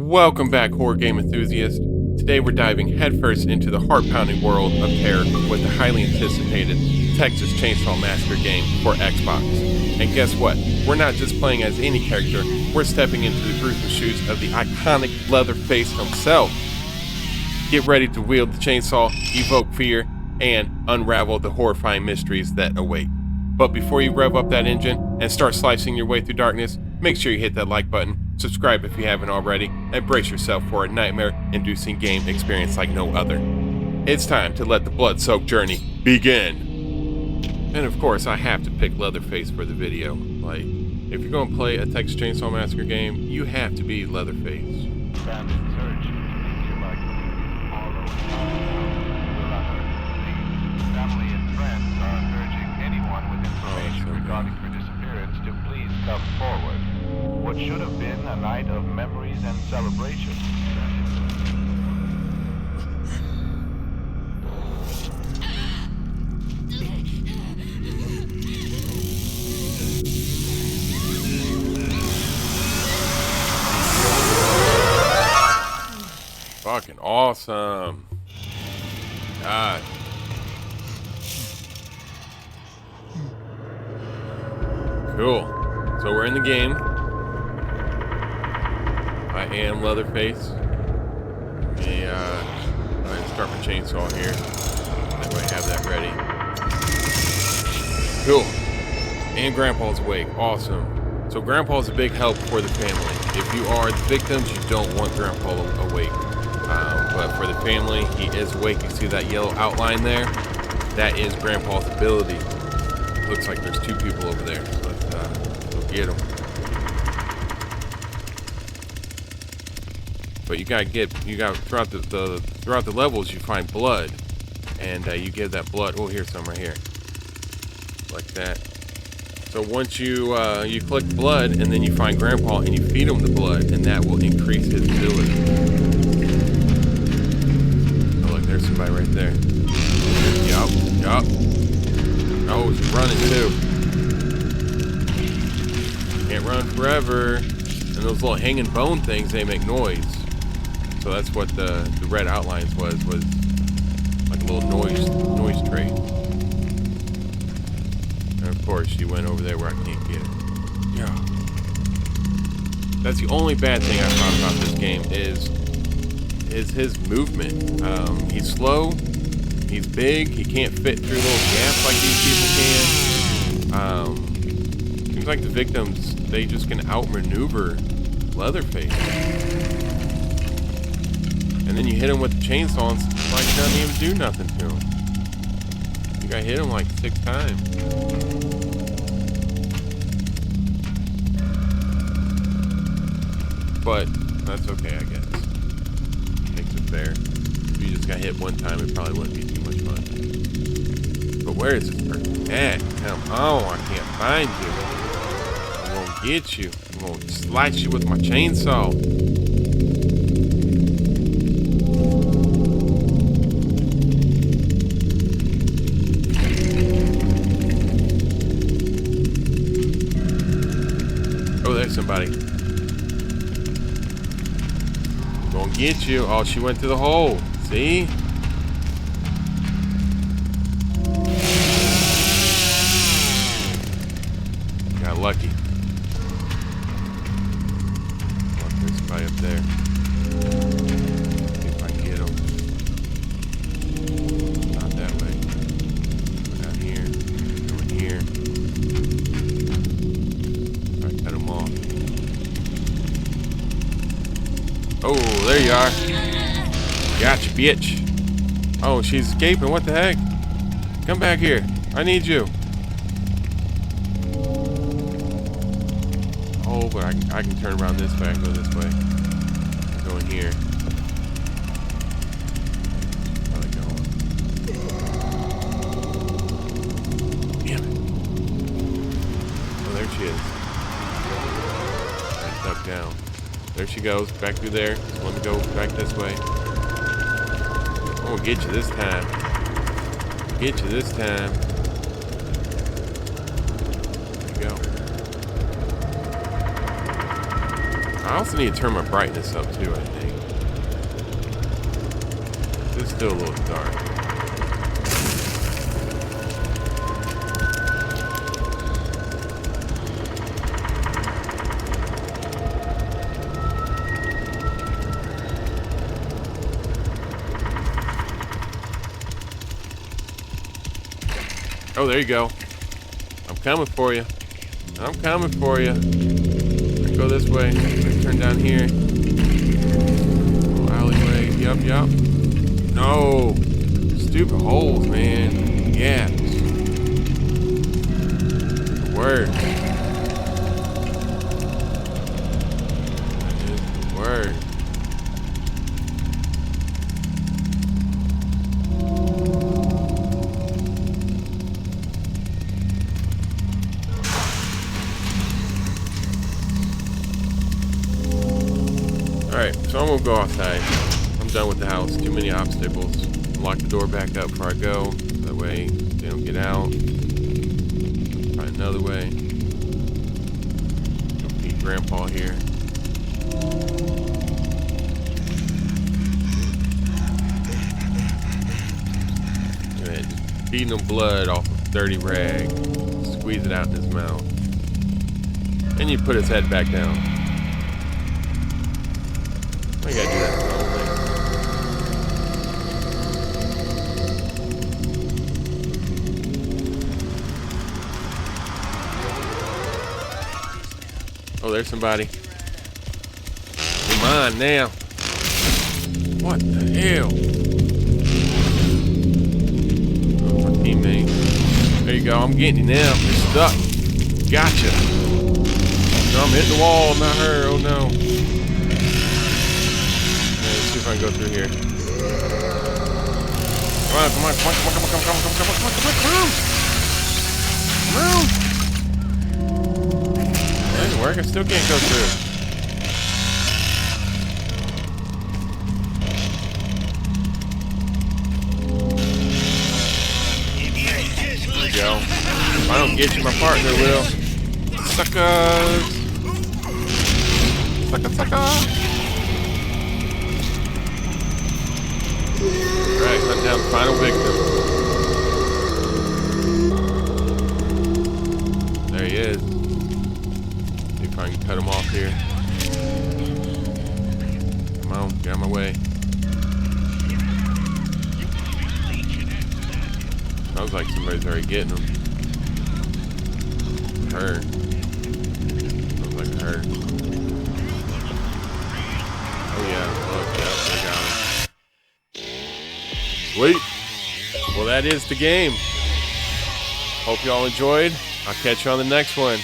Welcome back, horror game enthusiasts. Today we're diving headfirst into the heart-pounding world of terror with the highly anticipated Texas Chainsaw Massacre game for Xbox. And guess what? We're not just playing as any character, we're stepping into the gruesome shoes of the iconic Leatherface himself. Get ready to wield the chainsaw, evoke fear, and unravel the horrifying mysteries that await. But before you rev up that engine and start slicing your way through darkness, make sure you hit that like button, subscribe if you haven't already, and brace yourself for a nightmare-inducing game experience like no other. It's time to let the blood-soaked journey begin. And of course, I have to pick Leatherface for the video. Like, if you're going to play a Texas Chainsaw Massacre game, you have to be Leatherface. Family and friends are urging anyone with information regarding her disappearance to please come forward. What should have been a night of memories and celebration. Fucking awesome. God. Cool. So we're in the game. I am Leatherface. Let me go ahead and start my chainsaw here. That way I have that ready. Cool. And Grandpa's awake. Awesome. So Grandpa's a big help for the family. If you are the victims, you don't want Grandpa awake. But for the family, he is awake. You see that yellow outline there? That is Grandpa's ability. Looks like there's two people over there. So let's go get them. But you got throughout the levels, you find blood, and you give that blood. Oh, here's some right here, like that. So once you collect blood, and then you find Grandpa, and you feed him the blood, and that will increase his ability. Oh, look, there's somebody right there. Yup. Oh, she's running too. Can't run forever. And those little hanging bone things, they make noise. So that's what the red outlines was like a little noise trait. And of course, she went over there where I can't get it. Yeah. That's the only bad thing I found about this game is his movement. He's slow. He's big. He can't fit through little gaps like these people can. Seems like the victims, they just can outmaneuver Leatherface. And then you hit him with the chainsaw and it's like it doesn't even do nothing to him. I think I hit him like 6 times. But that's okay, I guess. Makes it fair. If you just got hit one time, it probably wouldn't be too much fun. But where is this person at? Come on, I can't find you. I'm gonna get you. I'm gonna slice you with my chainsaw. Oh, there's somebody. I'm gonna get you. Oh, she went through the hole. See? Got lucky. Oh, there's somebody up there. See if I can get him. Not that way. Go down here. Go in here. Alright, cut him off. Oh, there you are. Gotcha, bitch. Oh, she's escaping. What the heck? Come back here. I need you. Oh, but I can turn around this way. I can go this way. Go in here. How's it going? Damn it. Oh, there she is. Right, duck down. There she goes. Back through there. Just want to go back this way. I'm gonna get you this time. Get you this time. There you go. I also need to turn my brightness up too, I think. It's still a little dark. Oh, there you go. I'm coming for you. I'm coming for you. Go this way. Let's turn down here. Oh, alleyway. Yup. No. Stupid holes, man. Gaps. The worst. That is the worst. Alright, so I'm gonna go outside. I'm done with the house. Too many obstacles. Lock the door back up before I go. That way they don't get out. Find another way. Go meet Grandpa here. And just feeding him blood off of a dirty rag. Squeeze it out in his mouth. And you put his head back down. I gotta do that the whole thing. Oh, there's somebody. Come on now. What the hell? Oh, my teammate. There you go. I'm getting you now. You're stuck. Gotcha. No, I'm hitting the wall, not her. Oh no. Let's see if I can go through here. Come on. That didn't work. I still can't go through. There we go. If I don't get you, my partner will. Suckers. Sucker. Alright, hunt down the final victim. There he is. See if I can cut him off here. Come on, get out of my way. Sounds like somebody's already getting him. Her. Sounds like her. Oh yeah, look, yep, they got him. Sweet. Well, that is the game. Hope y'all enjoyed. I'll catch you on the next one.